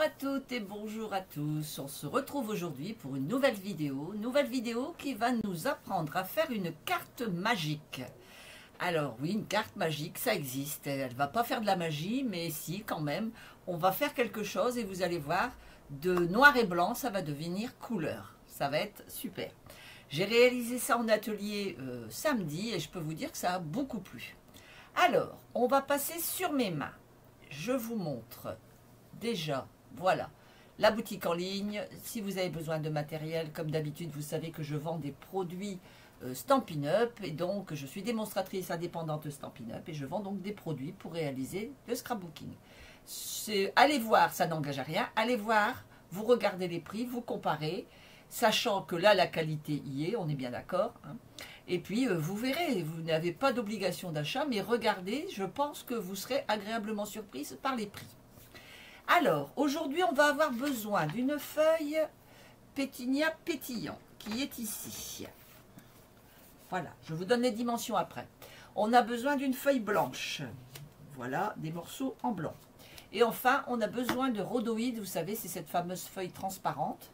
à toutes et bonjour à tous. On se retrouve aujourd'hui pour une nouvelle vidéo qui va nous apprendre à faire une carte magique. Alors oui, une carte magique, ça existe. Elle ne va pas faire de la magie, mais si quand même, on va faire quelque chose et vous allez voir, de noir et blanc, ça va devenir couleur. Ça va être super. J'ai réalisé ça en atelier samedi et je peux vous dire que ça a beaucoup plu. Alors, on va passer sur mes mains. Je vous montre déjà, voilà, la boutique en ligne. Si vous avez besoin de matériel, comme d'habitude, vous savez que je vends des produits Stampin' Up. Et donc, je suis démonstratrice indépendante Stampin' Up. Et je vends donc des produits pour réaliser le scrapbooking. Allez voir, ça n'engage à rien. Allez voir, vous regardez les prix, vous comparez. Sachant que là, la qualité y est, on est bien d'accord. Hein. Et puis, vous verrez, vous n'avez pas d'obligation d'achat, mais regardez, je pense que vous serez agréablement surprise par les prix. Alors, aujourd'hui, on va avoir besoin d'une feuille Pétunia pétillant, qui est ici. Voilà, je vous donne les dimensions après. On a besoin d'une feuille blanche. Voilà, des morceaux en blanc. Et enfin, on a besoin de rhodoïde, vous savez, c'est cette fameuse feuille transparente.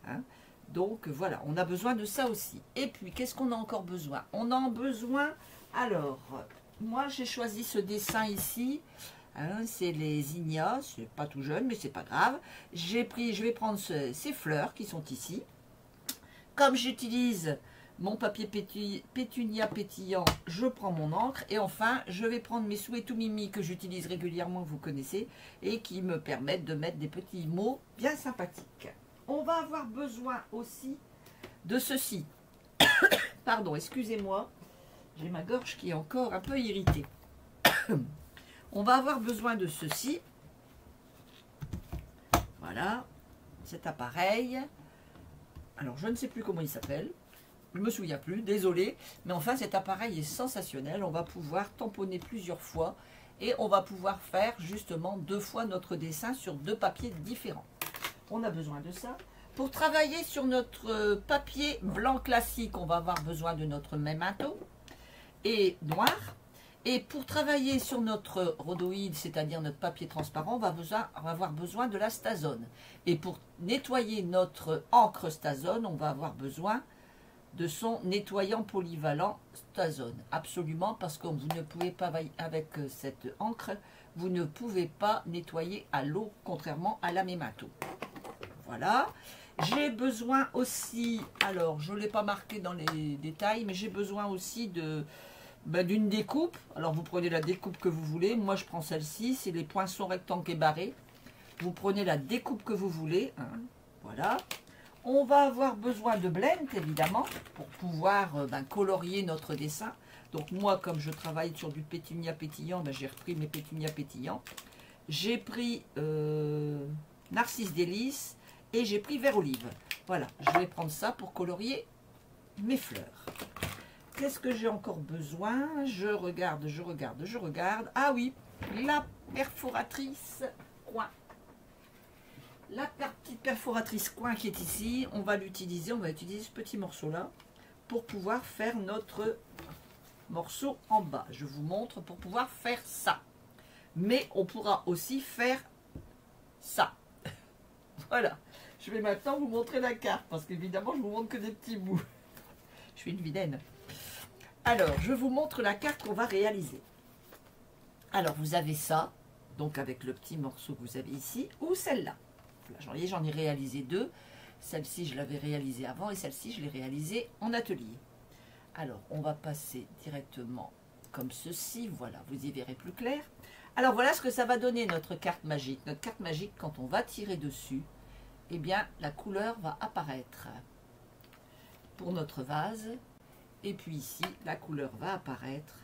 Hein. Donc voilà, on a besoin de ça aussi. Et puis, qu'est-ce qu'on a encore besoin? On a besoin, alors, moi j'ai choisi ce dessin ici. Hein, c'est les ignas, c'est pas tout jeune, mais c'est pas grave. Je vais prendre ces fleurs qui sont ici. Comme j'utilise mon papier Pétunia pétillant, je prends mon encre. Et enfin, je vais prendre mes Souhaitou Mimi que j'utilise régulièrement, vous connaissez, et qui me permettent de mettre des petits mots bien sympathiques. On va avoir besoin aussi de ceci. Pardon, excusez-moi. J'ai ma gorge qui est encore un peu irritée. On va avoir besoin de ceci. Voilà, cet appareil. Alors, je ne sais plus comment il s'appelle. Je ne me souviens plus, désolé. Mais enfin, cet appareil est sensationnel. On va pouvoir tamponner plusieurs fois. Et on va pouvoir faire justement 2 fois notre dessin sur 2 papiers différents. On a besoin de ça. Pour travailler sur notre papier blanc classique, on va avoir besoin de notre memento et noir. Et pour travailler sur notre rhodoïde, c'est-à-dire notre papier transparent, on va avoir besoin de la Stazone. Et pour nettoyer notre encre Stazone, on va avoir besoin de son nettoyant polyvalent Stazone. Absolument, parce que vous ne pouvez pas, avec cette encre, vous ne pouvez pas nettoyer à l'eau, contrairement à la memento. Voilà. J'ai besoin aussi, alors je ne l'ai pas marqué dans les détails, mais j'ai besoin aussi d'une découpe. Alors vous prenez la découpe que vous voulez. Moi je prends celle-ci, c'est les poinçons rectangles et barrés. Vous prenez la découpe que vous voulez. Hein. Voilà. On va avoir besoin de blend évidemment pour pouvoir colorier notre dessin. Donc moi comme je travaille sur du pétunia pétillant, j'ai repris mes pétunia pétillants. J'ai pris Narcisse délice et j'ai pris vert olive. Voilà, je vais prendre ça pour colorier mes fleurs. Qu'est-ce que j'ai encore besoin? Je regarde. Ah oui, la perforatrice coin. La petite perforatrice coin qui est ici, on va l'utiliser. On va utiliser ce petit morceau-là pour pouvoir faire notre morceau en bas. Je vous montre pour pouvoir faire ça. Mais on pourra aussi faire ça. Voilà. Je vais maintenant vous montrer la carte parce qu'évidemment, je vous montre que des petits bouts. Je suis une vilaine. Alors, je vous montre la carte qu'on va réaliser. Alors, vous avez ça, donc avec le petit morceau que vous avez ici, ou celle-là. J'en ai réalisé 2. Celle-ci, je l'avais réalisée avant et celle-ci, je l'ai réalisée en atelier. Alors, on va passer directement comme ceci. Voilà, vous y verrez plus clair. Alors, voilà ce que ça va donner notre carte magique. Notre carte magique, quand on va tirer dessus, eh bien, la couleur va apparaître pour notre vase. Et puis ici, la couleur va apparaître.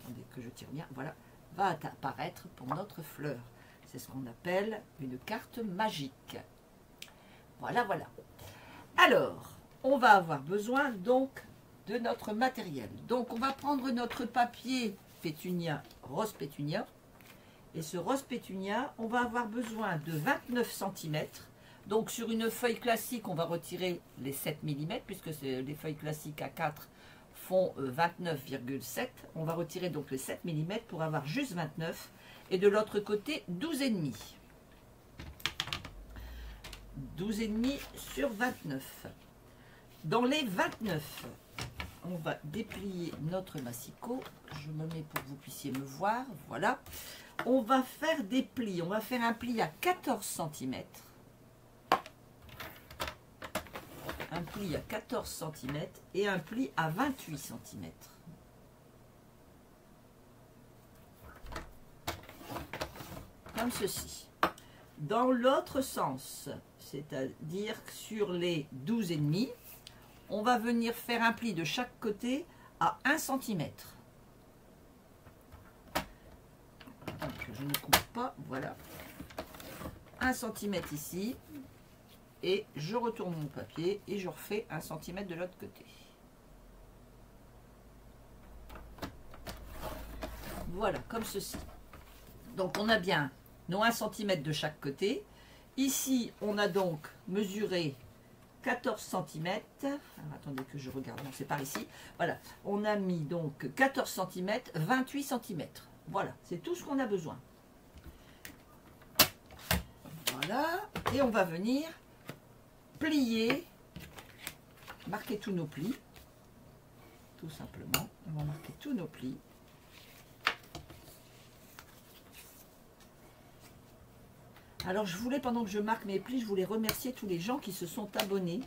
Attendez que je tire bien. Voilà, va apparaître pour notre fleur. C'est ce qu'on appelle une carte magique. Voilà, voilà. Alors, on va avoir besoin donc de notre matériel. Donc, on va prendre notre papier pétunia, rose pétunia. Et ce rose pétunia, on va avoir besoin de 29 cm. Donc, sur une feuille classique, on va retirer les 7 mm, puisque les feuilles classiques à 4 font 29,7. On va retirer donc les 7 mm pour avoir juste 29. Et de l'autre côté, 12,5. 12,5 sur 29. Dans les 29, on va déplier notre massicot. Je me mets pour que vous puissiez me voir. Voilà. On va faire des plis. On va faire un pli à 14 cm. Un pli à 14 cm et un pli à 28 cm. Comme ceci. Dans l'autre sens, c'est-à-dire sur les 12,5, on va venir faire un pli de chaque côté à 1 cm. Je ne coupe pas, voilà. 1 cm ici. Et je retourne mon papier et je refais 1 cm de l'autre côté. Voilà, comme ceci. Donc on a bien nos 1 cm de chaque côté. Ici, on a donc mesuré 14 cm. Alors, attendez que je regarde, non, c'est par ici. Voilà, on a mis donc 14 cm, 28 cm. Voilà, c'est tout ce qu'on a besoin. Voilà, et on va venir plier, marquer tous nos plis, tout simplement. On va marquer tous nos plis. Alors je voulais, pendant que je marque mes plis, je voulais remercier tous les gens qui se sont abonnés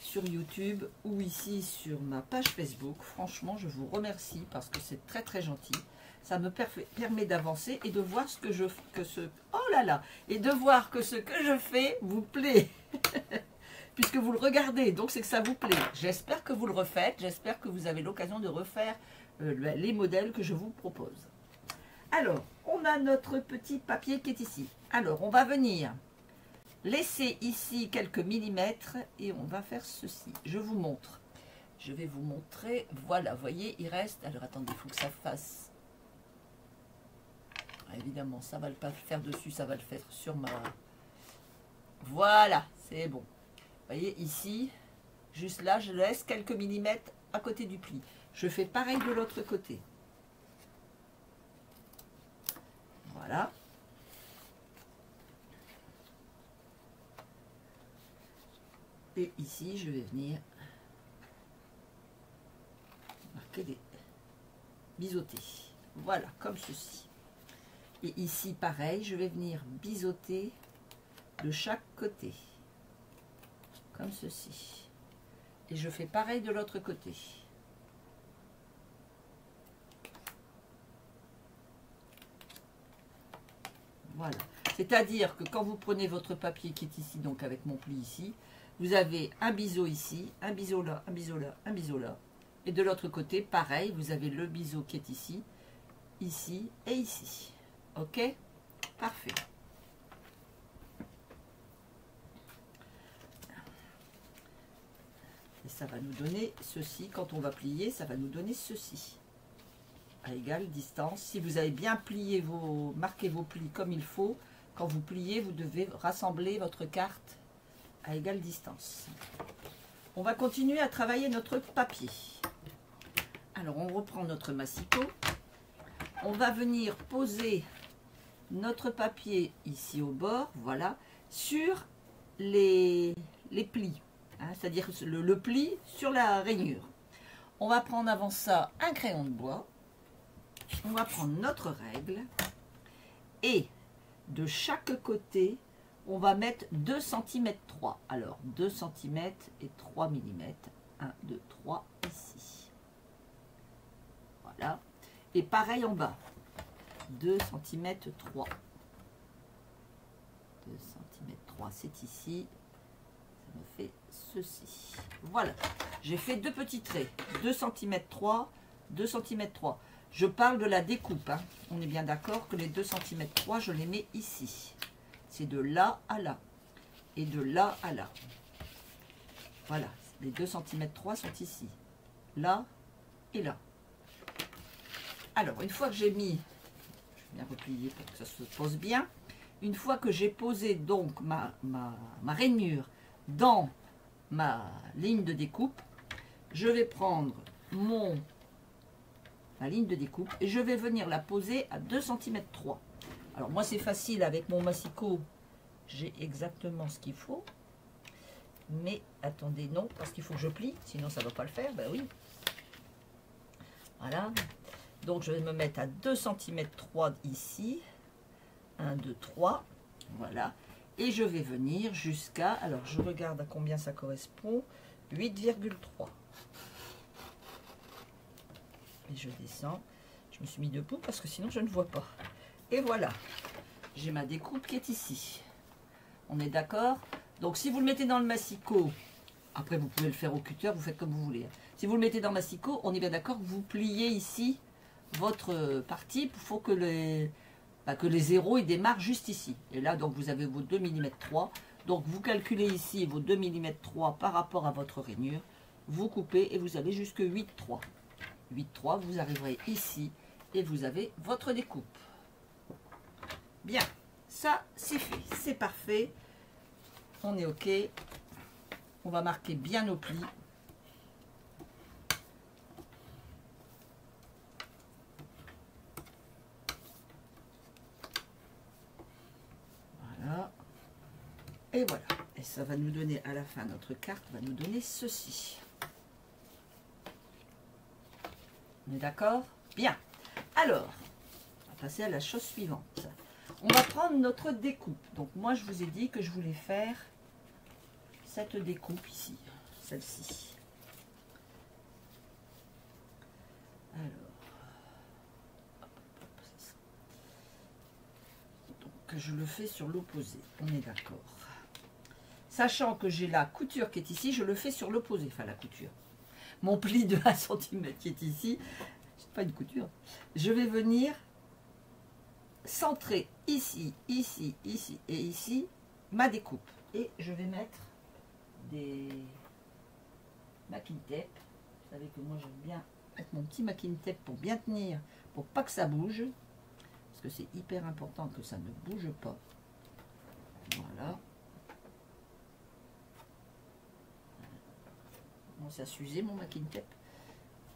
sur YouTube ou ici sur ma page Facebook. Franchement, je vous remercie parce que c'est très très gentil. Ça me permet d'avancer et de voir ce que et de voir que ce que je fais vous plaît. Puisque vous le regardez, donc c'est que ça vous plaît. J'espère que vous le refaites, j'espère que vous avez l'occasion de refaire les modèles que je vous propose. Alors, on a notre petit papier qui est ici. Alors, on va venir laisser ici quelques millimètres et on va faire ceci. Je vous montre. Je vais vous montrer. Voilà, vous voyez, il reste... Alors, attendez, il faut que ça fasse... Ah, évidemment, ça va le pas faire dessus, ça va le faire sur ma... Voilà, c'est bon. Vous voyez, ici, juste là, je laisse quelques millimètres à côté du pli. Je fais pareil de l'autre côté. Voilà. Et ici, je vais venir marquer des biseautés. Voilà, comme ceci. Et ici, pareil, je vais venir biseauter de chaque côté. Comme ceci. Et je fais pareil de l'autre côté. Voilà. C'est-à-dire que quand vous prenez votre papier qui est ici, donc avec mon pli ici, vous avez un biseau ici, un biseau là, un biseau là, un biseau là. Et de l'autre côté, pareil, vous avez le biseau qui est ici, ici et ici. Ok? Parfait. Et ça va nous donner ceci. Quand on va plier, ça va nous donner ceci. À égale distance. Si vous avez bien plié marqué vos plis comme il faut, quand vous pliez, vous devez rassembler votre carte à égale distance. On va continuer à travailler notre papier. Alors, on reprend notre massicot. On va venir poser notre papier ici au bord, voilà, sur les plis. Hein, c'est-à-dire le pli sur la rainure. On va prendre avant ça un crayon de bois. On va prendre notre règle. Et de chaque côté, on va mettre 2 cm 3. Alors, 2 cm et 3 mm. 1, 2, 3 ici. Voilà. Et pareil en bas. 2 cm 3. 2 cm 3, c'est ici. Ça me fait ceci. Voilà. J'ai fait deux petits traits. 2 cm 3, 2 cm 3. Je parle de la découpe. Hein. On est bien d'accord que les 2 cm 3, je les mets ici. C'est de là à là. Et de là à là. Voilà. Les 2 cm 3 sont ici. Là et là. Alors, une fois que j'ai mis... Je vais bien replier pour que ça se pose bien. Une fois que j'ai posé donc ma rainure dans ma ligne de découpe, je vais prendre ma ligne de découpe et je vais venir la poser à 2 cm 3. Alors moi c'est facile avec mon massicot, j'ai exactement ce qu'il faut. Mais attendez, non, parce qu'il faut que je plie, sinon ça ne va pas le faire. Ben oui. Voilà. Donc je vais me mettre à 2 cm 3 ici. 1, 2, 3. Voilà. Et je vais venir jusqu'à, alors je regarde à combien ça correspond, 8,3. Et je descends. Je me suis mis debout parce que sinon je ne vois pas. Et voilà. J'ai ma découpe qui est ici. On est d'accord? Donc si vous le mettez dans le massicot, après vous pouvez le faire au cutter, vous faites comme vous voulez. Si vous le mettez dans le massicot, on est bien d'accord que vous pliez ici votre partie. Il faut que les zéros ils démarrent juste ici. Et là donc vous avez vos 2 mm 3. Donc vous calculez ici vos 2 mm 3 par rapport à votre rainure. Vous coupez et vous avez jusque 8,3. 8,3, vous arriverez ici et vous avez votre découpe. Bien, ça c'est fait, c'est parfait. On est OK. On va marquer bien nos plis. Voilà. Et voilà. Et ça va nous donner, à la fin, notre carte va nous donner ceci. On est d'accord? Bien. Alors, on va passer à la chose suivante. On va prendre notre découpe. Donc moi, je vous ai dit que je voulais faire cette découpe ici. Celle-ci. Alors. Donc, je le fais sur l'opposé. On est d'accord. Sachant que j'ai la couture qui est ici, je le fais sur l'opposé. Enfin, la couture. Mon pli de 1 cm qui est ici, c'est pas une couture. Je vais venir centrer ici, ici, ici et ici ma découpe. Et je vais mettre des macking tape. Vous savez que moi j'aime bien mettre mon petit macking tape pour bien tenir, pour pas que ça bouge. Parce que c'est hyper important que ça ne bouge pas. Voilà. Bon, ça s'usait mon macking tape.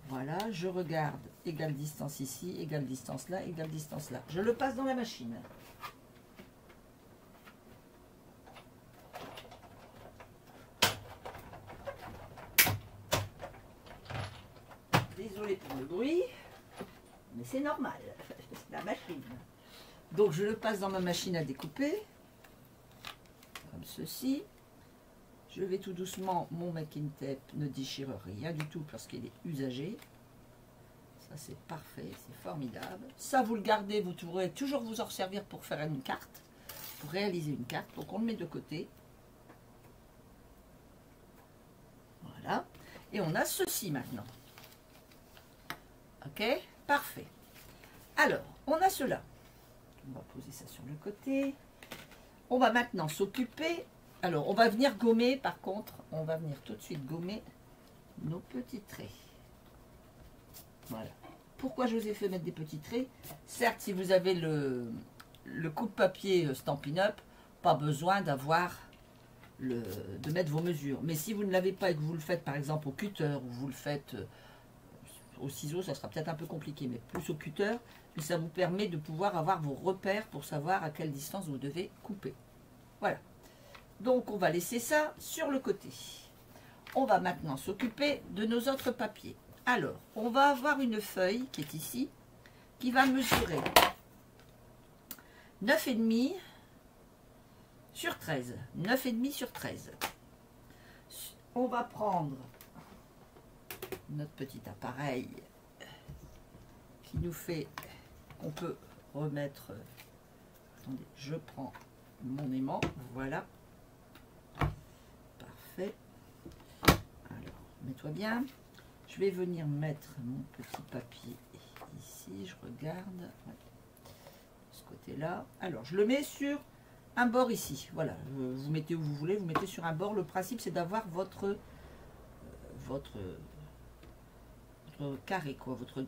Voilà, je regarde égale distance ici, égale distance là, égale distance là. Je le passe dans la machine. Désolée pour le bruit, mais c'est normal, c'est la machine. Donc je le passe dans ma machine à découper, comme ceci. Je vais tout doucement, mon macking tape ne déchire rien du tout parce qu'il est usagé. Ça c'est parfait, c'est formidable. Ça vous le gardez, vous pourrez toujours vous en servir pour faire une carte, pour réaliser une carte. Donc on le met de côté. Voilà. Et on a ceci maintenant. Ok, parfait. Alors, on a cela. On va poser ça sur le côté. On va maintenant s'occuper. Alors, on va venir gommer, par contre, on va venir tout de suite gommer nos petits traits. Voilà. Pourquoi je vous ai fait mettre des petits traits? Certes, si vous avez le coupe-papier Stampin' Up, pas besoin d'avoir de mettre vos mesures. Mais si vous ne l'avez pas et que vous le faites, par exemple, au cutter, ou vous le faites au ciseau, ça sera peut-être un peu compliqué, mais plus au cutter, puis ça vous permet de pouvoir avoir vos repères pour savoir à quelle distance vous devez couper. Voilà. Donc, on va laisser ça sur le côté. On va maintenant s'occuper de nos autres papiers. Alors, on va avoir une feuille qui est ici, qui va mesurer 9,5 sur 13. 9,5 sur 13. On va prendre notre petit appareil qui nous fait qu'on peut remettre. Attendez, je prends mon aimant. Voilà. Parfait. Alors, mets-toi bien. Je vais venir mettre mon petit papier ici. Je regarde. Ouais. De ce côté-là. Alors, je le mets sur un bord ici. Voilà. Vous mettez où vous voulez. Vous mettez sur un bord. Le principe, c'est d'avoir votre carré, quoi. Votre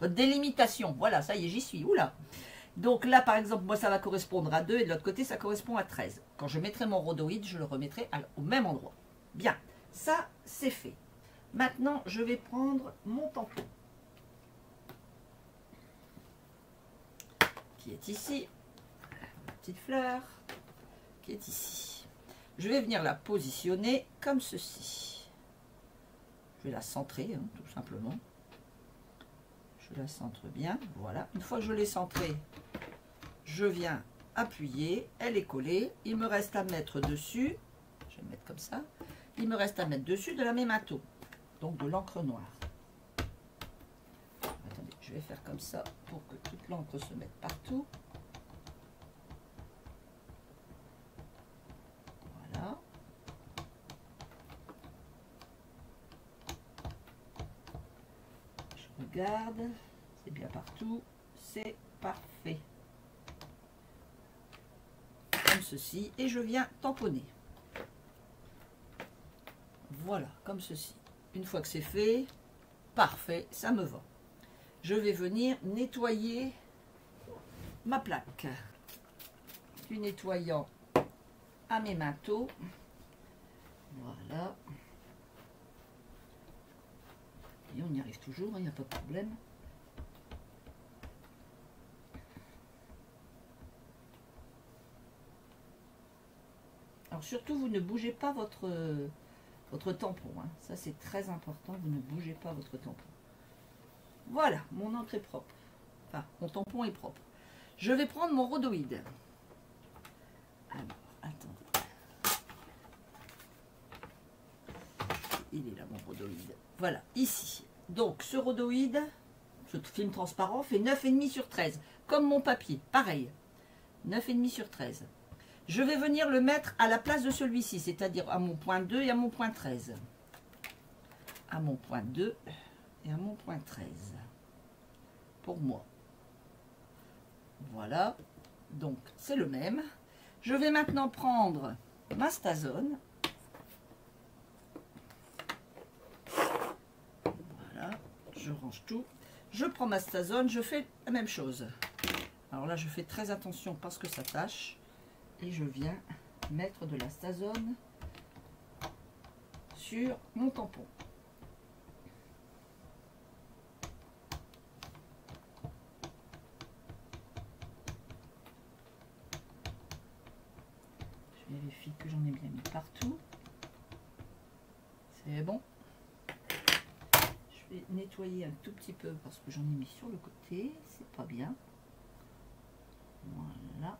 délimitation. Voilà, ça y est, j'y suis. Oula. Donc là, par exemple, moi, ça va correspondre à 2 et de l'autre côté, ça correspond à 13. Quand je mettrai mon rhodoïde, je le remettrai au même endroit. Bien, ça, c'est fait. Maintenant, je vais prendre mon tampon qui est ici. Ma petite fleur. qui est ici. Je vais venir la positionner comme ceci. Je vais la centrer, hein, tout simplement. Je la centre bien, voilà. Une fois que je l'ai centrée, je viens appuyer, elle est collée. Il me reste à mettre dessus, je vais mettre comme ça, il me reste à mettre dessus de la mémato, donc de l'encre noire. Attendez, je vais faire comme ça pour que toute l'encre se mette partout. Voilà. Je regarde, c'est bien partout, c'est parfait. Comme ceci, et je viens tamponner. Voilà, comme ceci. Une fois que c'est fait, parfait, ça me va. Je vais venir nettoyer ma plaque. Du nettoyant à mes manteaux. Voilà. Et on y arrive toujours, il n'y a pas de problème. Alors surtout, vous ne bougez pas votre tampon. Hein. Ça, c'est très important. Vous ne bougez pas votre tampon. Voilà, mon encre est propre. Enfin, mon tampon est propre. Je vais prendre mon rhodoïde. Alors, attendez. Il est là, mon rhodoïde. Voilà, ici. Donc, ce rhodoïde, ce film transparent, fait 9,5 sur 13. Comme mon papier, pareil. 9,5 sur 13. Je vais venir le mettre à la place de celui-ci, c'est-à-dire à mon point 2 et à mon point 13. À mon point 2 et à mon point 13. Pour moi. Voilà. Donc, c'est le même. Je vais maintenant prendre ma stazone. Voilà. Je range tout. Je prends ma stazone, je fais la même chose. Alors là, je fais très attention parce que ça tâche. Et je viens mettre de la stazone sur mon tampon. Je vérifie que j'en ai bien mis partout. C'est bon. Je vais nettoyer un tout petit peu parce que j'en ai mis sur le côté. C'est pas bien. Voilà.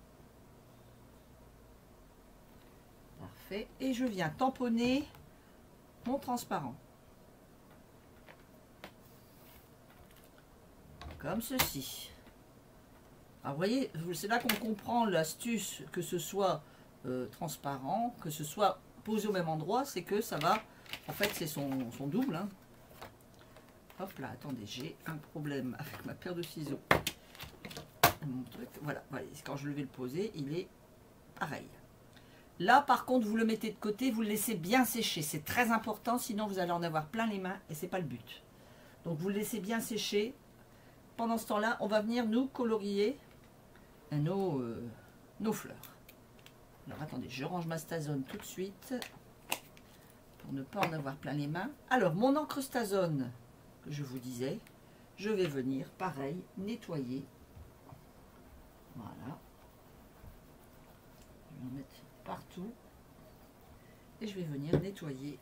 Parfait. Et je viens tamponner mon transparent. Comme ceci. Alors, vous voyez, c'est là qu'on comprend l'astuce, que ce soit transparent, que ce soit posé au même endroit, c'est que ça va, en fait, c'est son double. Hein. Hop là, attendez, j'ai un problème avec ma paire de ciseaux. Mon truc, voilà, quand je vais le poser, il est pareil. Là, par contre, vous le mettez de côté, vous le laissez bien sécher. C'est très important, sinon vous allez en avoir plein les mains et c'est pas le but. Donc, vous le laissez bien sécher. Pendant ce temps-là, on va venir nous colorier nos fleurs. Alors, attendez, je range ma stazone tout de suite pour ne pas en avoir plein les mains. Alors, mon encre stazone, que je vous disais, je vais venir, pareil, nettoyer. Voilà. Je vais en mettre partout et je vais venir nettoyer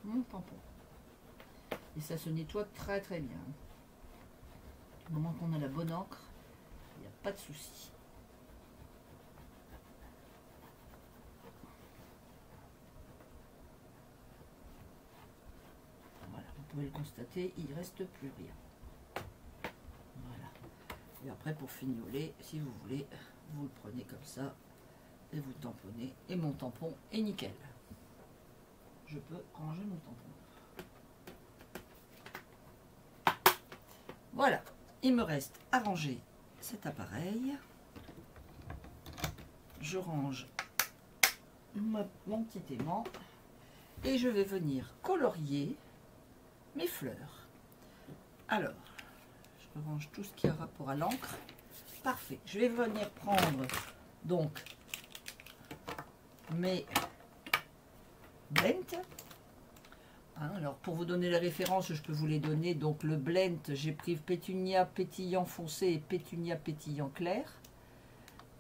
mon tampon et ça se nettoie très très bien. Du moment qu'on a la bonne encre, il n'y a pas de souci. Voilà, vous pouvez le constater, il ne reste plus rien. Voilà. Et après, pour fignoler, si vous voulez, vous le prenez comme ça et vous tamponnez. Et mon tampon est nickel. Je peux ranger mon tampon. Voilà. Il me reste à ranger cet appareil. Je range mon petit aimant. Et je vais venir colorier mes fleurs. Alors, je range tout ce qui a rapport à l'encre. Parfait. Je vais venir prendre donc mes blends. Hein, alors pour vous donner les références, je peux vous les donner. Donc le blend, j'ai pris pétunia pétillant foncé et pétunia pétillant clair.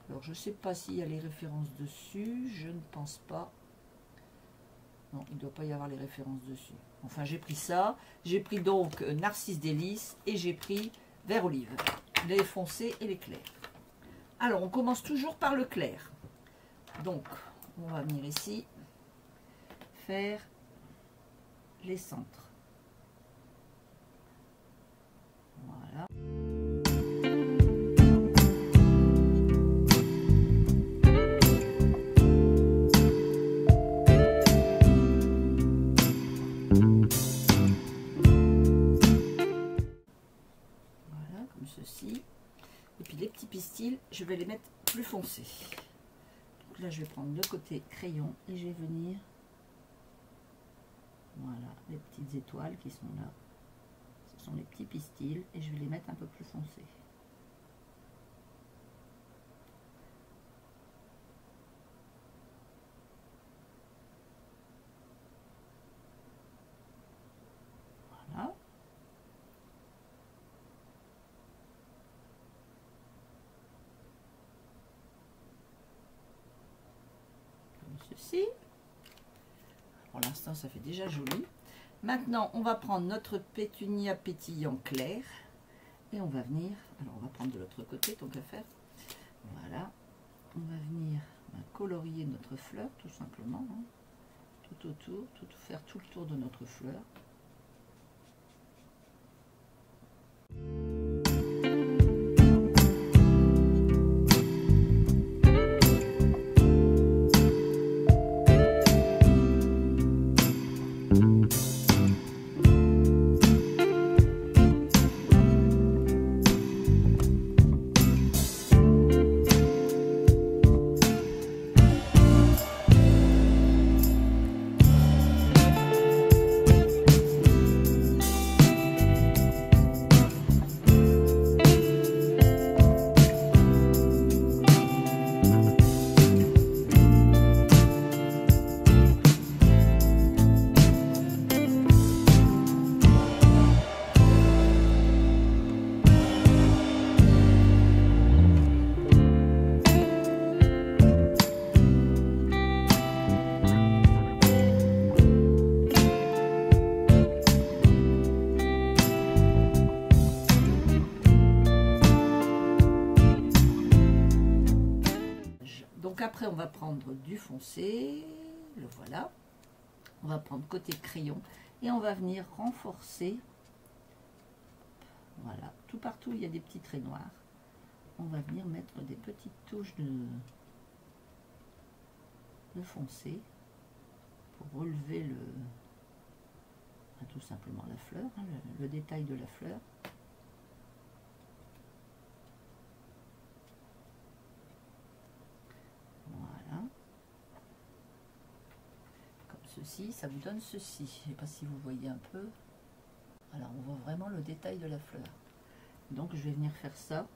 Alors je ne sais pas s'il y a les références dessus, je ne pense pas. Non, il ne doit pas y avoir les références dessus. Enfin, j'ai pris ça. J'ai pris donc Narcisse Délices et j'ai pris Vert Olive. Les foncés et les clairs. Alors, on commence toujours par le clair. Donc, on va venir ici faire les centres. Voilà. Ceci. Et puis les petits pistils, je vais les mettre plus foncés. Donc là, je vais prendre le côté crayon et je vais venir, voilà, les petites étoiles qui sont là. Ce sont les petits pistils et je vais les mettre un peu plus foncés. Voilà. Ceci. Pour l'instant, ça fait déjà joli. Maintenant, on va prendre notre pétunia pétillant clair et on va venir, alors on va prendre de l'autre côté tant qu'à faire. Voilà, on va venir colorier notre fleur tout simplement, hein, tout autour, faire tout le tour de notre fleur. Donc après, on va prendre du foncé, le voilà. On va prendre côté crayon et on va venir renforcer. Voilà, tout partout il y a des petits traits noirs. On va venir mettre des petites touches de foncé pour relever tout simplement la fleur, hein, le détail de la fleur. Voilà. Comme ceci, ça vous donne ceci. Je ne sais pas si vous voyez un peu. Alors on voit vraiment le détail de la fleur. Donc je vais venir faire ça à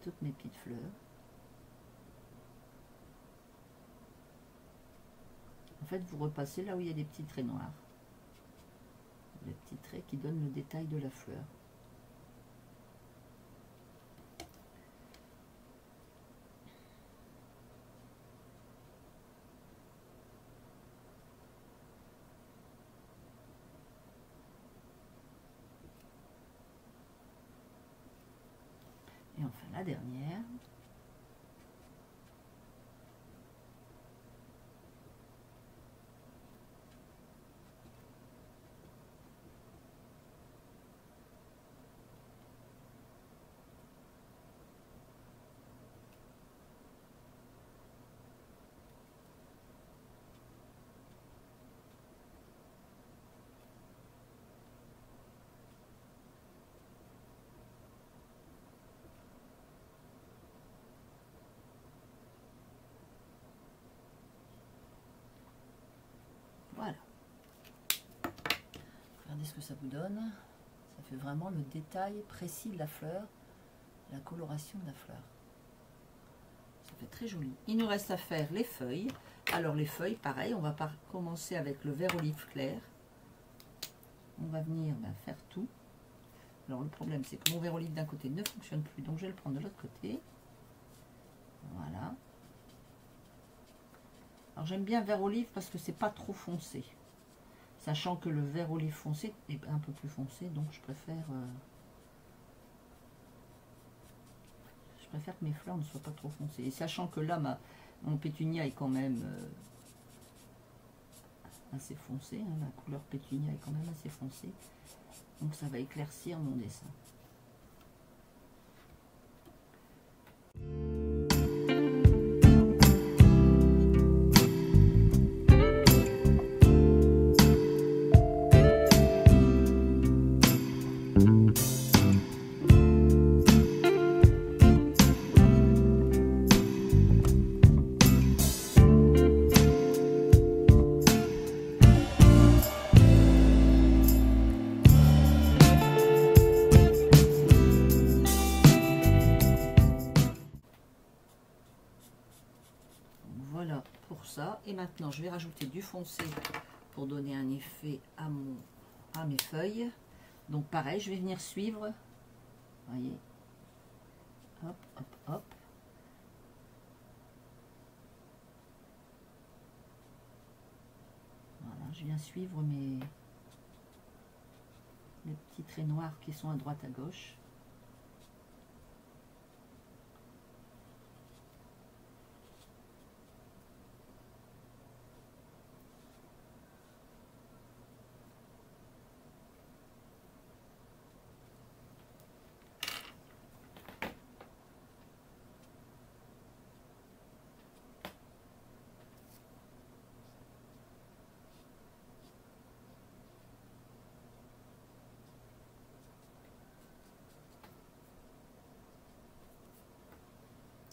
toutes mes petites fleurs. En fait, vous repassez là où il y a des petits traits noirs. Les petits traits qui donnent le détail de la fleur. Et enfin la dernière. Voilà. Regardez ce que ça vous donne. Ça fait vraiment le détail précis de la fleur, la coloration de la fleur. Ça fait très joli. Il nous reste à faire les feuilles. Alors les feuilles, pareil, on va commencer avec le vert olive clair. On va venir faire tout. Alors le problème, c'est que mon vert olive d'un côté ne fonctionne plus, donc je vais le prendre de l'autre côté. Voilà. Alors j'aime bien vert olive parce que c'est pas trop foncé. Sachant que le vert olive foncé est un peu plus foncé, donc je préfère que mes fleurs ne soient pas trop foncées. Et sachant que là, mon pétunia est quand même assez foncé, hein, la couleur pétunia est quand même assez foncée. Donc ça va éclaircir mon dessin. Voilà pour ça. Et maintenant, je vais rajouter du foncé pour donner un effet à mes feuilles. Donc pareil, je vais venir suivre. Voyez. Hop, hop, hop. Voilà, je viens suivre mes petits traits noirs qui sont à droite à gauche.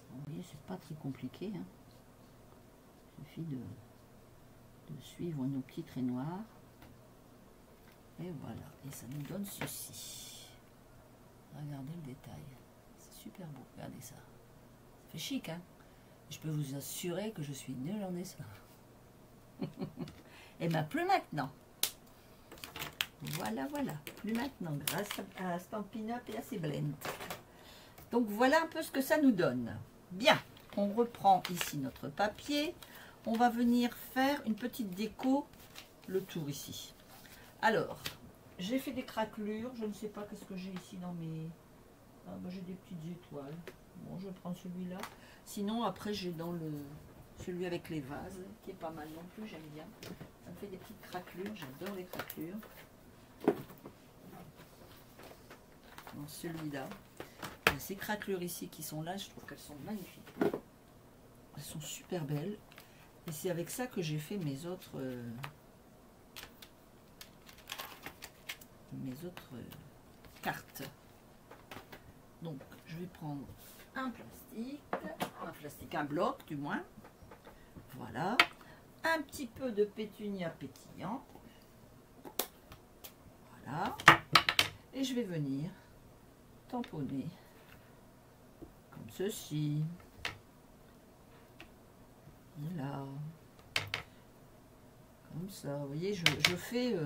Vous voyez, c'est pas très compliqué, hein. Il suffit de suivre nos petits traits noirs. Et voilà, et ça nous donne ceci. Regardez le détail, c'est super beau, regardez ça. Ça fait chic, hein. Je peux vous assurer que je suis nulle en dessin. Et bien plus maintenant. Voilà, voilà, plus maintenant, grâce à Stampin' Up et à ses blends. Donc voilà un peu ce que ça nous donne. Bien, on reprend ici notre papier. On va venir faire une petite déco, le tour ici. Alors, j'ai fait des craquelures. Je ne sais pas qu'est-ce que j'ai ici dans mes... Ah, bah, j'ai des petites étoiles. Bon, je vais prendre celui-là. Sinon, après, j'ai dans celui avec les vases, qui est pas mal non plus, j'aime bien. Ça me fait des petites craquelures, j'adore les craquelures. Dans celui-là. Ces craquelures ici qui sont là, je trouve qu'elles sont magnifiques. Elles sont super belles. Et c'est avec ça que j'ai fait mes autres cartes. Donc, je vais prendre un plastique, un bloc du moins. Voilà. Un petit peu de pétunia pétillant. Voilà. Et je vais venir tamponner comme ceci. Et là. Comme ça. Vous voyez, je fais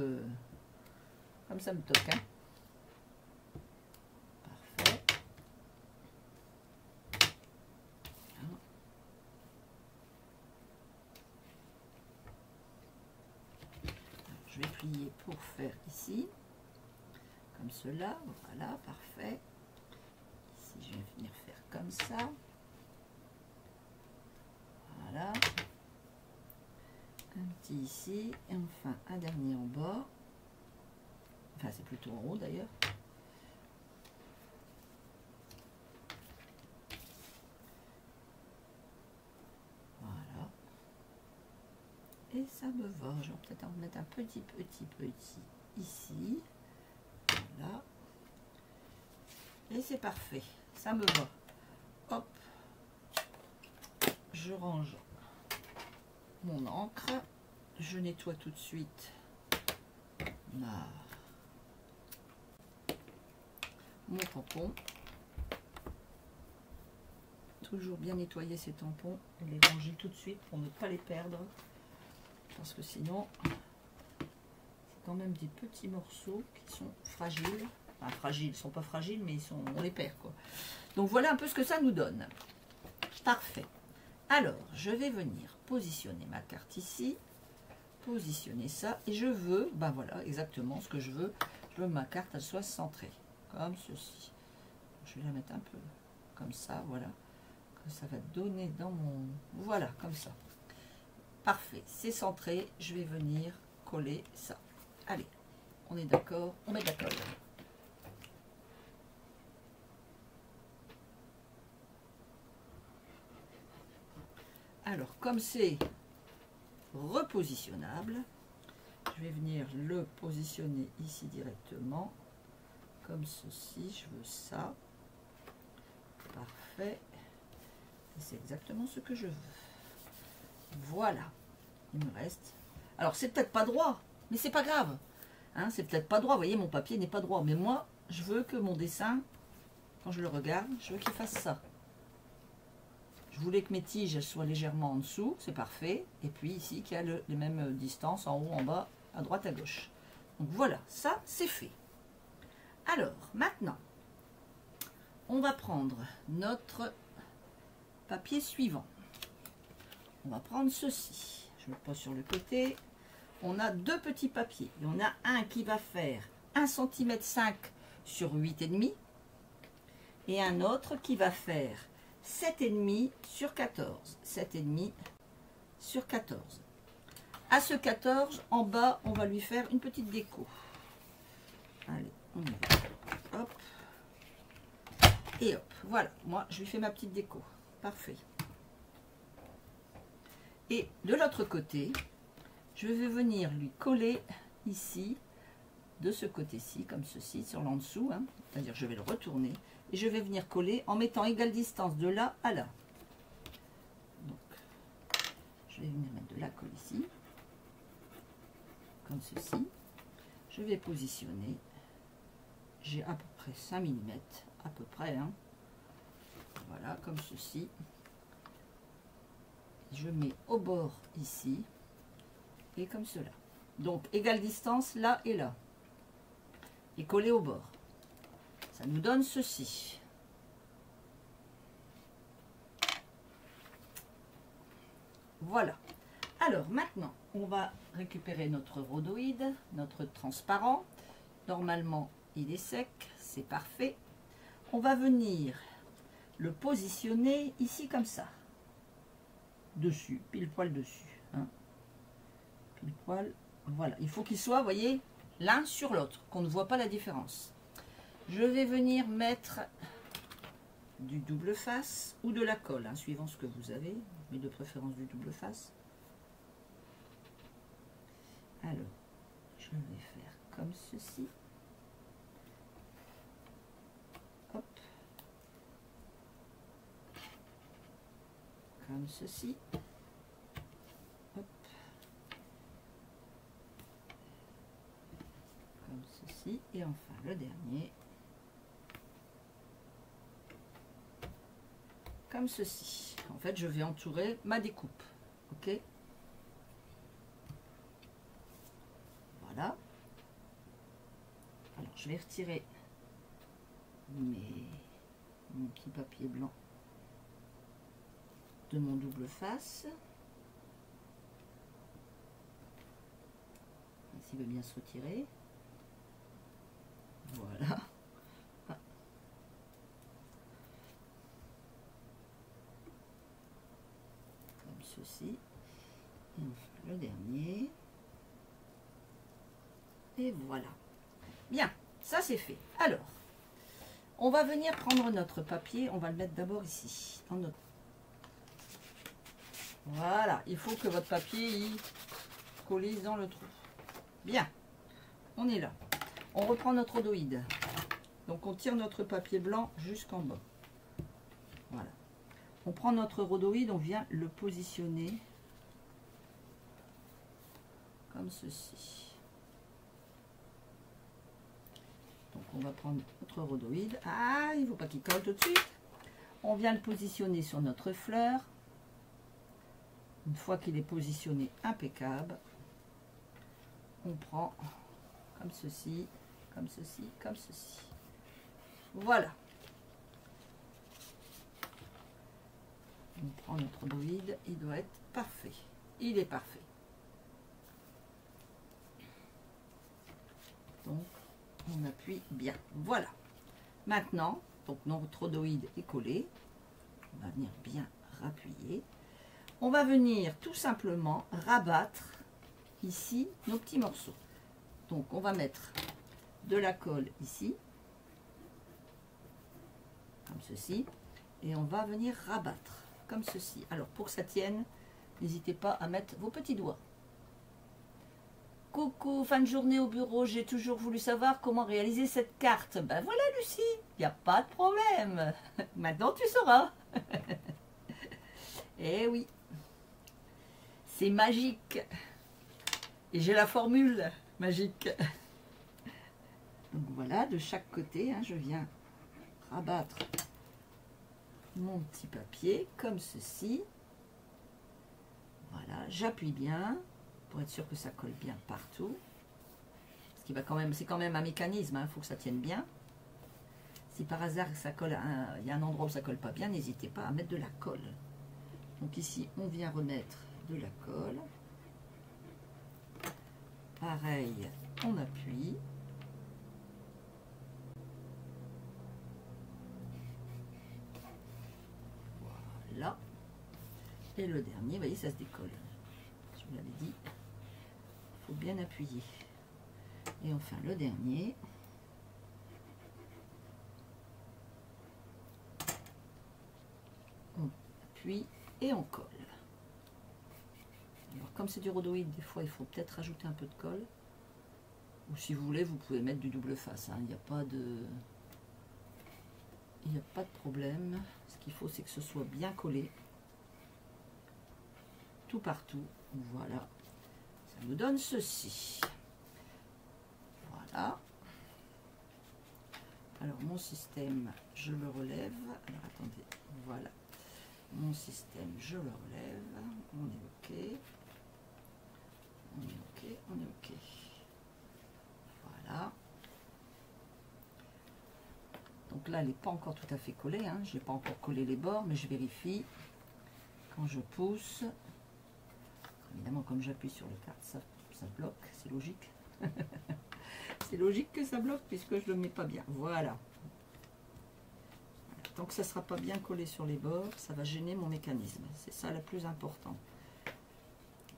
comme ça me toque. Hein. Parfait. Je vais plier pour faire ici. Comme cela. Voilà, parfait. Ici, je vais venir faire comme ça. Voilà. Un petit ici. Et enfin, un dernier en bas. Enfin, c'est plutôt en haut d'ailleurs. Voilà. Et ça me va. Je vais peut-être en mettre un petit ici. Voilà. Et c'est parfait. Ça me va. Hop. Je range mon encre. Je nettoie tout de suite mon tampon. Toujours bien nettoyer ces tampons et les ranger tout de suite pour ne pas les perdre. Parce que sinon, c'est quand même des petits morceaux qui sont fragiles. Enfin, fragiles, ils ne sont pas fragiles, mais on les perd, quoi. Donc voilà un peu ce que ça nous donne. Parfait. Alors, je vais venir positionner ma carte ici, positionner ça, et je veux, ben voilà, exactement ce que je veux. Je veux que ma carte, elle soit centrée, comme ceci. Je vais la mettre un peu comme ça, voilà. Que ça va donner dans mon... Voilà, comme ça. Parfait, c'est centré. Je vais venir coller ça. Allez, on est d'accord, on met d'accord. Alors, comme c'est repositionnable, je vais venir le positionner ici directement, comme ceci. Je veux ça. Parfait. C'est exactement ce que je veux. Voilà. Il me reste. Alors, c'est peut-être pas droit, mais c'est pas grave. Hein, c'est peut-être pas droit. Vous voyez, mon papier n'est pas droit. Mais moi, je veux que mon dessin, quand je le regarde, je veux qu'il fasse ça. Je voulais que mes tiges soient légèrement en dessous, c'est parfait. Et puis ici, qu'il y a les mêmes distances en haut, en bas, à droite, à gauche. Donc voilà, ça c'est fait. Alors, maintenant, on va prendre notre papier suivant. On va prendre ceci. Je le pose sur le côté. On a deux petits papiers. Il y en a un qui va faire 1,5 cm sur 8,5 et un autre qui va faire 7,5 sur 14. 7,5 sur 14. À ce 14, en bas, on va lui faire une petite déco. Allez, on y va. Hop. Et hop. Voilà. Moi, je lui fais ma petite déco. Parfait. Et de l'autre côté, je vais venir lui coller ici, de ce côté-ci, comme ceci, sur l'en dessous. Hein. C'est-à-dire, je vais le retourner. Et je vais venir coller en mettant égale distance de là à là. Donc, je vais venir mettre de la colle ici, comme ceci. Je vais positionner. J'ai à peu près 5 mm, à peu près. Hein. Voilà, comme ceci. Je mets au bord ici, et comme cela. Donc, égale distance là et là. Et coller au bord. Ça nous donne ceci. Voilà. Alors maintenant, on va récupérer notre rhodoïde, notre transparent. Normalement, il est sec, c'est parfait. On va venir le positionner ici comme ça. Dessus, pile poil dessus. Hein. Pile poil, voilà. Il faut qu'il soit, vous voyez, l'un sur l'autre, qu'on ne voit pas la différence. Je vais venir mettre du double face ou de la colle, hein, suivant ce que vous avez, mais de préférence du double face. Alors, je vais faire comme ceci. Hop. Comme ceci. Hop. Comme ceci. Et enfin, le dernier. Comme ceci. En fait, je vais entourer ma découpe. Ok. Voilà. Alors, je vais retirer mon petit papier blanc de mon double face. S'il veut bien se retirer. Voilà. Ceci et enfin le dernier et voilà. Bien, ça c'est fait. Alors on va venir prendre notre papier, on va le mettre d'abord ici dans notre... Voilà, il faut que votre papier y colle dans le trou. Bien, on est là, on reprend notre rhodoïde, donc on tire notre papier blanc jusqu'en bas. Voilà. On prend notre rhodoïde, on vient le positionner comme ceci. Donc on va prendre notre rhodoïde. Ah, il ne faut pas qu'il colle tout de suite. On vient le positionner sur notre fleur. Une fois qu'il est positionné impeccable, on prend comme ceci, comme ceci, comme ceci. Voilà. On prend notre druide, il doit être parfait. Il est parfait. Donc, on appuie bien. Voilà. Maintenant, donc notre druide est collé. On va venir bien rappuyer. On va venir tout simplement rabattre ici nos petits morceaux. Donc, on va mettre de la colle ici, comme ceci, et on va venir rabattre comme ceci. Alors, pour que ça tienne, n'hésitez pas à mettre vos petits doigts. Coucou, fin de journée au bureau, j'ai toujours voulu savoir comment réaliser cette carte. Ben voilà Lucie, il n'y a pas de problème. Maintenant tu sauras. Eh oui, c'est magique. Et j'ai la formule magique. Donc voilà, de chaque côté, hein, je viens rabattre mon petit papier comme ceci. Voilà, j'appuie bien pour être sûr que ça colle bien partout. Ce qui va quand même, c'est quand même un mécanisme, il faut que ça tienne bien. Si par hasard ça colle, il y a un endroit où ça colle pas bien, n'hésitez pas à mettre de la colle. Donc ici, on vient remettre de la colle. Pareil, on appuie. Voilà. Et le dernier, vous voyez, ça se décolle. Je vous l'avais dit. Il faut bien appuyer. Et enfin, le dernier. On appuie et on colle. Alors, comme c'est du rhodoïde, des fois, il faut peut-être rajouter un peu de colle. Ou si vous voulez, vous pouvez mettre du double face. Hein. Il n'y a pas de problème. Ce qu'il faut, c'est que ce soit bien collé. Tout partout. Voilà. Ça nous donne ceci. Voilà. Alors, mon système, je le relève. Alors, attendez. Voilà. Mon système, je le relève. On est OK. On est OK. On est OK. Voilà. Donc là, elle n'est pas encore tout à fait collée. Hein. Je n'ai pas encore collé les bords, mais je vérifie. Quand je pousse, évidemment, comme j'appuie sur les cartes, ça bloque. C'est logique. C'est logique que ça bloque puisque je ne le mets pas bien. Voilà. Tant que ça ne sera pas bien collé sur les bords, ça va gêner mon mécanisme. C'est ça le plus important.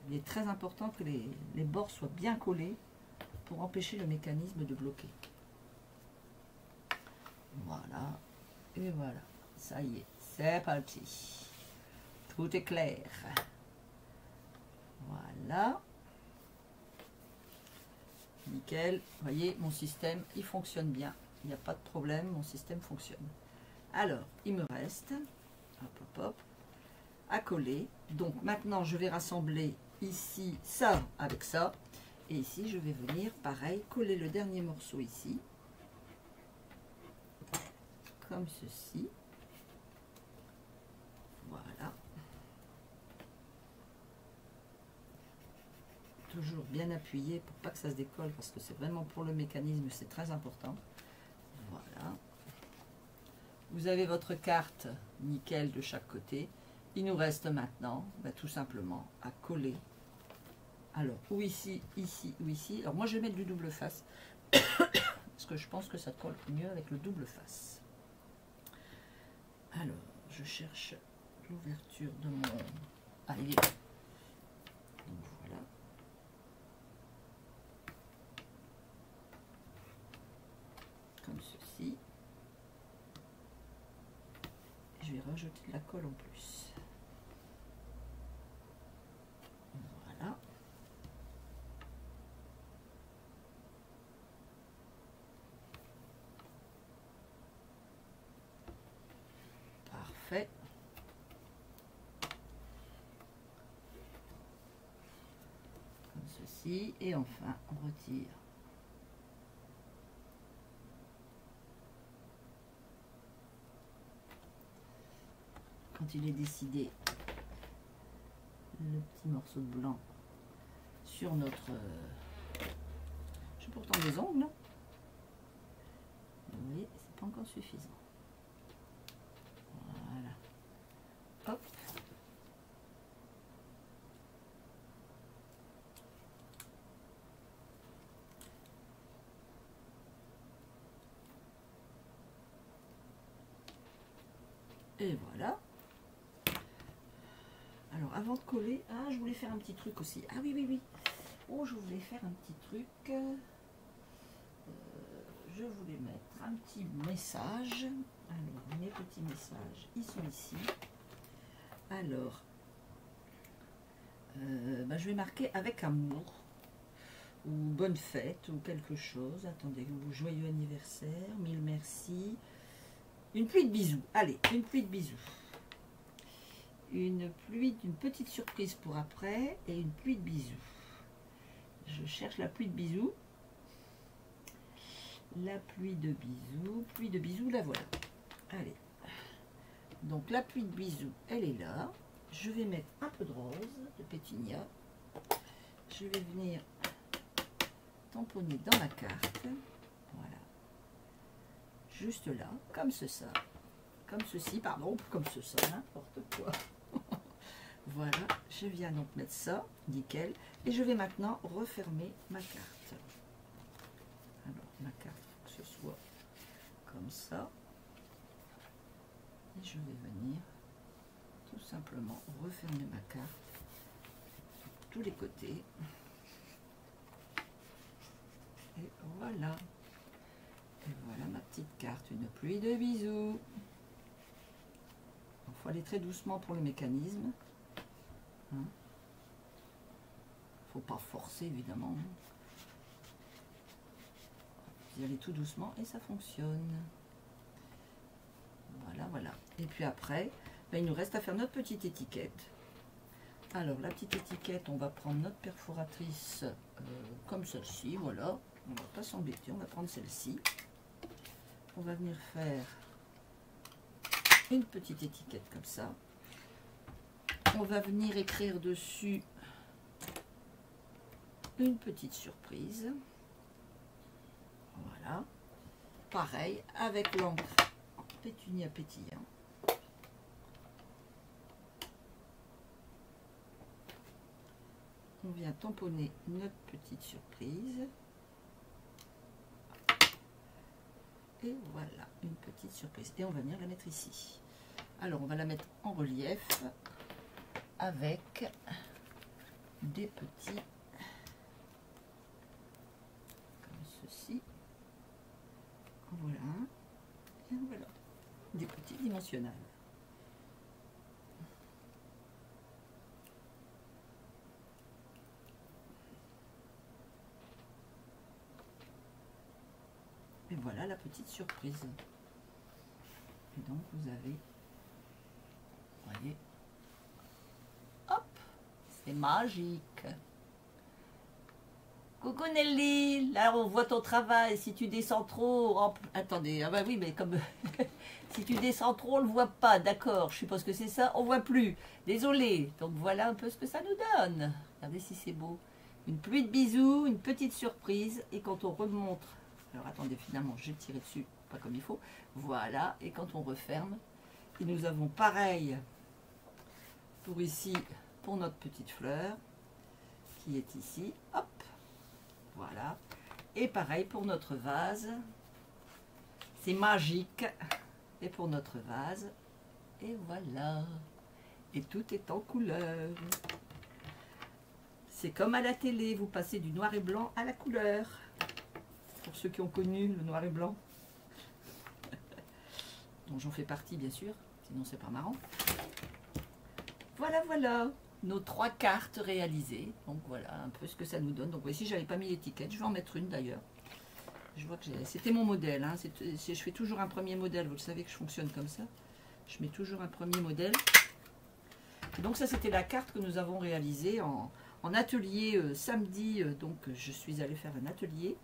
Il est très important que les bords soient bien collés pour empêcher le mécanisme de bloquer. Voilà. Et voilà. Ça y est. C'est parti. Tout est clair. Voilà. Nickel. Vous voyez, mon système, il fonctionne bien. Il n'y a pas de problème, mon système fonctionne. Alors, il me reste, hop, hop, hop, à coller. Donc, maintenant, je vais rassembler ici ça avec ça. Et ici, je vais venir, pareil, coller le dernier morceau ici. Comme ceci. Voilà. Toujours bien appuyé pour pas que ça se décolle, parce que c'est vraiment pour le mécanisme, c'est très important. Voilà. Vous avez votre carte nickel de chaque côté. Il nous reste maintenant tout simplement à coller. Alors, ou ici, ici, ou ici. Alors moi je vais mettre du double face. Parce que je pense que ça colle mieux avec le double face. Alors, je cherche l'ouverture de mon... Ah, il est là. Donc voilà. Comme ceci. Je vais rajouter de la colle en plus. Voilà. Parfait. Comme ceci. Et enfin, on retire. Quand il est décidé, le petit morceau de blanc sur notre... J'ai pourtant des ongles. Vous voyez, c'est pas encore suffisant. Voilà. Hop. Et voilà. Alors avant de coller, ah je voulais faire un petit truc aussi. Ah oui, oui, oui. Oh, je voulais faire un petit truc. Je voulais mettre un petit message. Alors, mes petits messages, ils sont ici. Alors, je vais marquer avec amour, ou bonne fête, ou quelque chose. Attendez, ou joyeux anniversaire, mille merci. Une pluie de bisous. Allez, une pluie de bisous. Une pluie d'une petite surprise pour après, et une pluie de bisous. Je cherche la pluie de bisous. La pluie de bisous, la voilà. Allez. Donc la pluie de bisous, elle est là. Je vais mettre un peu de rose, de pétunia. Je vais venir tamponner dans la carte. Voilà. Juste là, comme ceci. Comme ceci, pardon, comme ceci, n'importe quoi. Voilà, je viens donc mettre ça, nickel. Et je vais maintenant refermer ma carte. Alors, ma carte, il faut que ce soit comme ça. Et je vais venir tout simplement refermer ma carte de tous les côtés. Et voilà. Et voilà ma petite carte, une pluie de bisous. Il faut aller très doucement pour le mécanisme. Hein. Faut pas forcer évidemment. Vous y allez tout doucement et ça fonctionne. Voilà, voilà. Et puis après, il nous reste à faire notre petite étiquette. Alors la petite étiquette, on va prendre notre perforatrice comme celle-ci, voilà. On va pas s'embêter, on va prendre celle-ci. On va venir faire une petite étiquette comme ça. On va venir écrire dessus une petite surprise. Voilà. Pareil avec l'encre pétunia pétillant. On vient tamponner notre petite surprise. Et voilà, une petite surprise. Et on va venir la mettre ici. Alors, on va la mettre en relief avec des petits, comme ceci. Voilà. Et voilà. Des petits dimensionnels. Et voilà la petite surprise. Et donc vous avez, voyez, hop, c'est magique. Coucou Nelly, là on voit ton travail. Si tu descends trop, attendez, ah bah oui, mais comme si tu descends trop, on le voit pas. D'accord, je suppose que c'est ça, on voit plus. Désolé. Donc voilà un peu ce que ça nous donne. Regardez si c'est beau. Une pluie de bisous, une petite surprise, et quand on remonte. Alors attendez, finalement, j'ai tiré dessus, pas comme il faut. Voilà, et quand on referme, et nous avons pareil pour ici, pour notre petite fleur, qui est ici. Hop, voilà. Et pareil pour notre vase. C'est magique. Et pour notre vase. Et voilà. Et tout est en couleur. C'est comme à la télé, vous passez du noir et blanc à la couleur. Pour ceux qui ont connu le noir et blanc, dont j'en fais partie bien sûr, sinon c'est pas marrant. Voilà, voilà, nos 3 cartes réalisées. Donc voilà un peu ce que ça nous donne. Donc ici j'avais pas mis l'étiquette, je vais en mettre une d'ailleurs. Je vois que c'était mon modèle, hein. Je fais toujours un premier modèle, vous le savez que je fonctionne comme ça. Je mets toujours un premier modèle. Donc ça c'était la carte que nous avons réalisée en atelier samedi. Donc je suis allée faire un atelier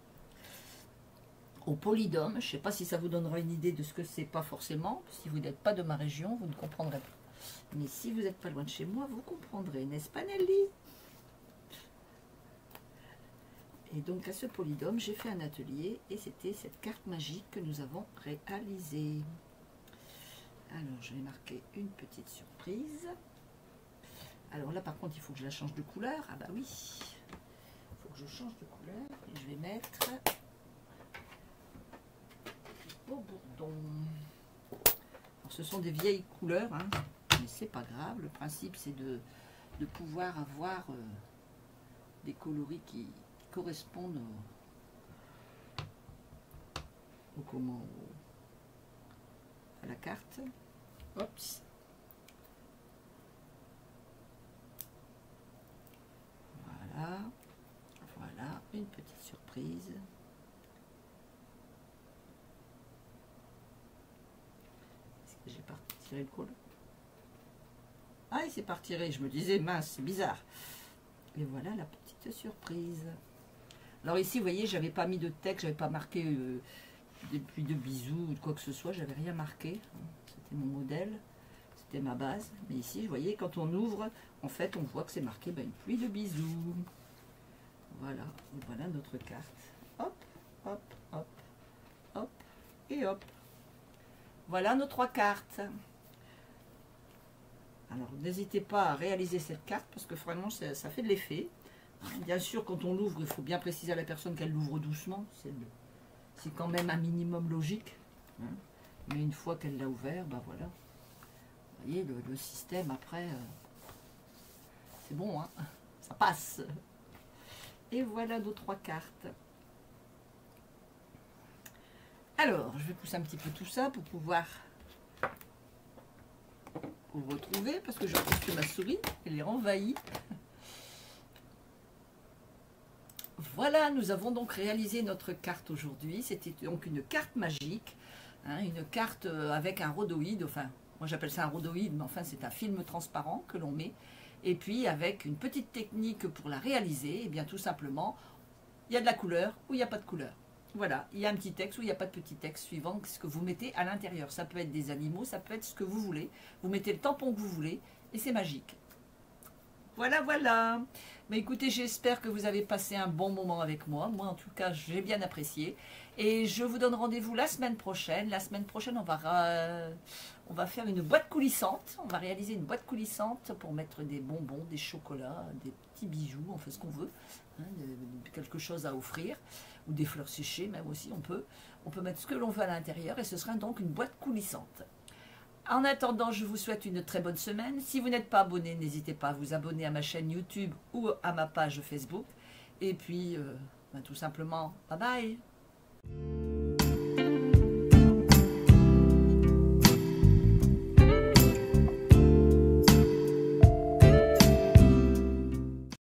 au Polydome. Je ne sais pas si ça vous donnera une idée de ce que c'est, pas forcément. Si vous n'êtes pas de ma région, vous ne comprendrez pas. Mais si vous n'êtes pas loin de chez moi, vous comprendrez, n'est-ce pas Nelly? Et donc à ce Polydome, j'ai fait un atelier et c'était cette carte magique que nous avons réalisée. Alors je vais marquer une petite surprise. Alors là par contre il faut que je la change de couleur. Ah bah oui, il faut que je change de couleur et je vais mettre au bourdon. Alors, ce sont des vieilles couleurs, hein, mais c'est pas grave. Le principe, c'est de pouvoir avoir des coloris qui correspondent à la carte. Oups. Voilà. Voilà, une petite surprise. Est-ce que j'ai pas retiré le col? Ah, il s'est pas retiré. Je me disais, mince, c'est bizarre. Et voilà la petite surprise. Alors ici, vous voyez, j'avais pas mis de texte, j'avais pas marqué des pluies de bisous ou de quoi que ce soit, j'avais rien marqué. C'était mon modèle, c'était ma base. Mais ici, vous voyez, quand on ouvre, en fait, on voit que c'est marqué une pluie de bisous. Voilà, et voilà notre carte. Hop, hop, hop, hop, et hop. Voilà nos 3 cartes. Alors, n'hésitez pas à réaliser cette carte parce que vraiment, ça fait de l'effet. Bien sûr, quand on l'ouvre, il faut bien préciser à la personne qu'elle l'ouvre doucement. C'est quand même un minimum logique. Hein. Mais une fois qu'elle l'a ouvert, ben voilà. Vous voyez, le système, après, c'est bon, hein, ça passe. Et voilà nos 3 cartes. Alors, je vais pousser un petit peu tout ça pour pouvoir vous retrouver, parce que je pense que ma souris, elle est envahie. Voilà, nous avons donc réalisé notre carte aujourd'hui. C'était donc une carte magique, hein, une carte avec un rhodoïde, enfin, moi j'appelle ça un rhodoïde, mais enfin c'est un film transparent que l'on met. Et puis avec une petite technique pour la réaliser, et bien tout simplement, il y a de la couleur ou il n'y a pas de couleur. Voilà, il y a un petit texte ou il n'y a pas de petit texte suivant ce que vous mettez à l'intérieur. Ça peut être des animaux, ça peut être ce que vous voulez. Vous mettez le tampon que vous voulez et c'est magique. Voilà, voilà. Mais écoutez, j'espère que vous avez passé un bon moment avec moi. Moi, en tout cas, j'ai bien apprécié. Et je vous donne rendez-vous la semaine prochaine. La semaine prochaine, on va faire une boîte coulissante. On va réaliser une boîte coulissante pour mettre des bonbons, des chocolats, des petits bijoux. On fait ce qu'on veut. Hein, quelque chose à offrir. Ou des fleurs séchées, même aussi, on peut. On peut mettre ce que l'on veut à l'intérieur. Et ce sera donc une boîte coulissante. En attendant, je vous souhaite une très bonne semaine. Si vous n'êtes pas abonné, n'hésitez pas à vous abonner à ma chaîne YouTube ou à ma page Facebook. Et puis, tout simplement, bye bye.